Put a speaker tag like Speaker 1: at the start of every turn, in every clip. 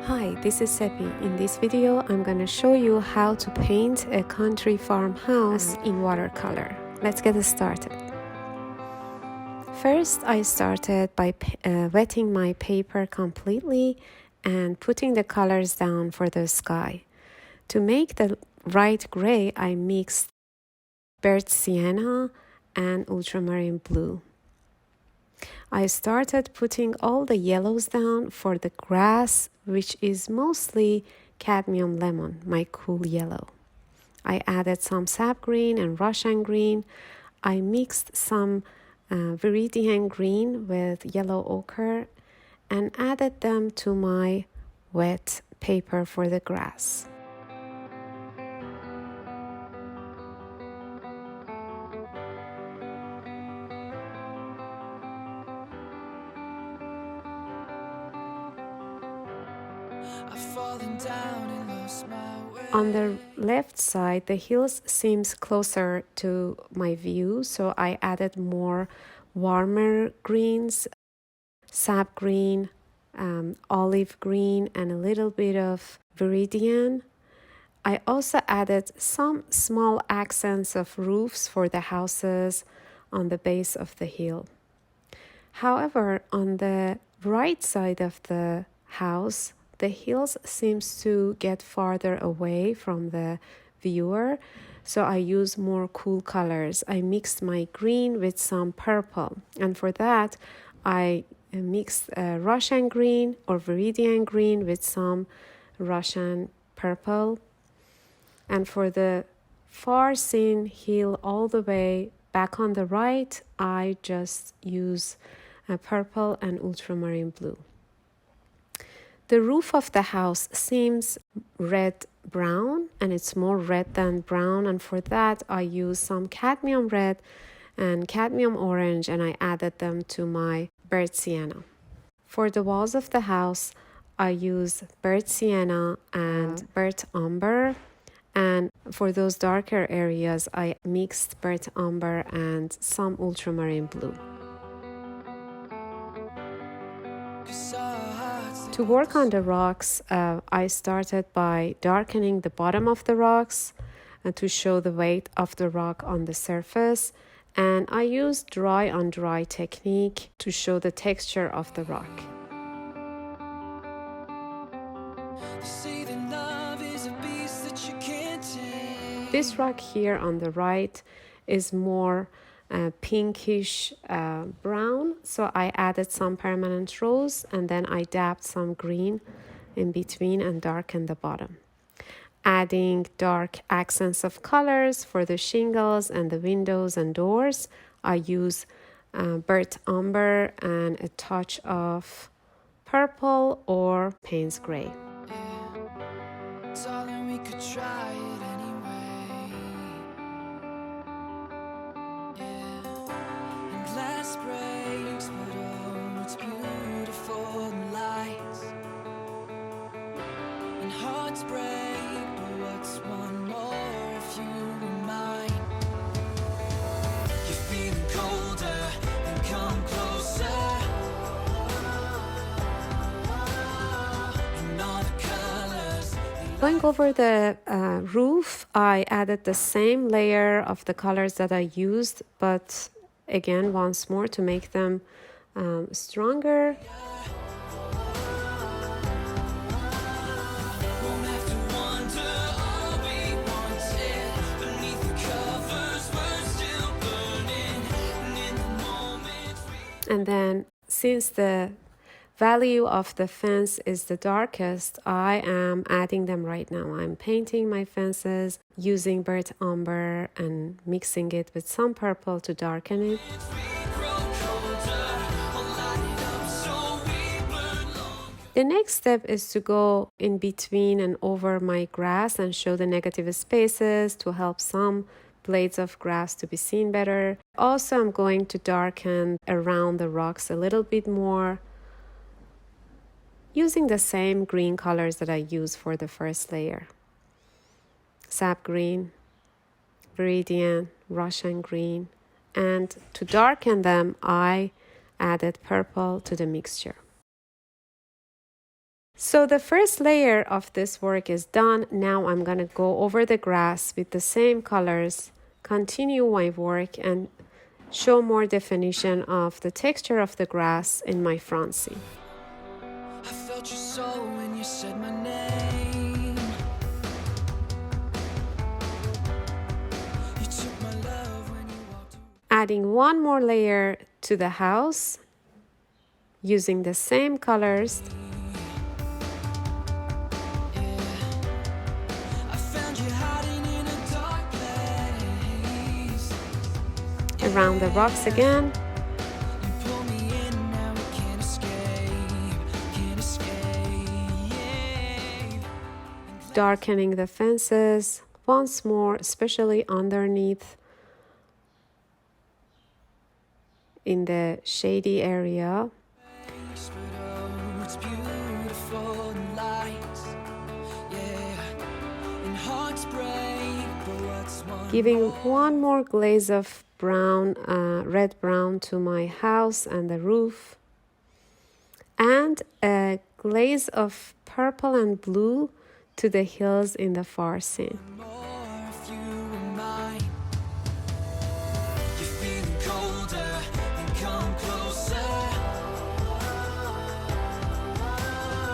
Speaker 1: Hi, this is Sepi. In this video, I'm going to show you how to paint a country farmhouse in watercolor. Let's get started. First, I started by wetting my paper completely and putting the colors down for the sky. To make the right gray, I mixed burnt sienna and ultramarine blue. I started putting all the yellows down for the grass, which is mostly cadmium lemon, my cool yellow. I added some sap green and Russian green. I mixed some viridian green with yellow ochre and added them to my wet paper for the grass. On the left side, the hills seems closer to my view, so I added more warmer greens, sap green, olive green, and a little bit of viridian. I also added some small accents of roofs for the houses on the base of the hill. However, on the right side of the house, the hills seems to get farther away from the viewer, so I use more cool colors. I mixed my green with some purple, and for that I mixed Russian green or viridian green with some Russian purple. And for the far seen hill all the way back on the right, I just use purple and ultramarine blue. The roof of the house seems red-brown, and it's more red than brown, and for that I use some cadmium red and cadmium orange, and I added them to my burnt sienna. For the walls of the house, I use burnt sienna and burnt umber, and for those darker areas, I mixed burnt umber and some ultramarine blue. To work on the rocks, I started by darkening the bottom of the rocks to show the weight of the rock on the surface, and I used dry on dry technique to show the texture of the rock. This rock here on the right is more pinkish brown, so I added some permanent rose and then I dabbed some green in between and darkened the bottom. Adding dark accents of colors for the shingles and the windows and doors, I use burnt umber and a touch of purple or Payne's gray. Darling, we could try it anyway. And glass breaks, but oh, it's beautiful and light. And hearts break, but what's one more if you were mine? You're feeling colder and come closer. Going over the roof, I added the same layer of the colors that I used, but again, once more to make them stronger. And then, since the value of the fence is the darkest, I am adding them right now. I'm painting my fences using burnt umber and mixing it with some purple to darken it. The next step is to go in between and over my grass and show the negative spaces to help some blades of grass to be seen better. Also, I'm going to darken around the rocks a little bit more, using the same green colors that I used for the first layer. Sap green, viridian, Russian green, and to darken them, I added purple to the mixture. So the first layer of this work is done. Now I'm gonna go over the grass with the same colors, continue my work, and show more definition of the texture of the grass in my front scene.
Speaker 2: I felt your soul when you said my name. You took my love when you walked away.
Speaker 1: Adding one more layer to the house using the same colors. Around the rocks again. Darkening the fences once more, especially underneath in the shady area. Giving one more glaze of brown, red brown to my house and the roof, and a glaze of purple and blue to the hills in the far scene.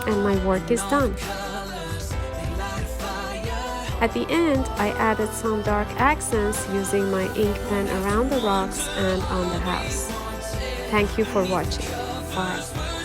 Speaker 1: And my work is done. At the end, I added some dark accents using my ink pen around the rocks and on the house. Thank you for watching. Bye.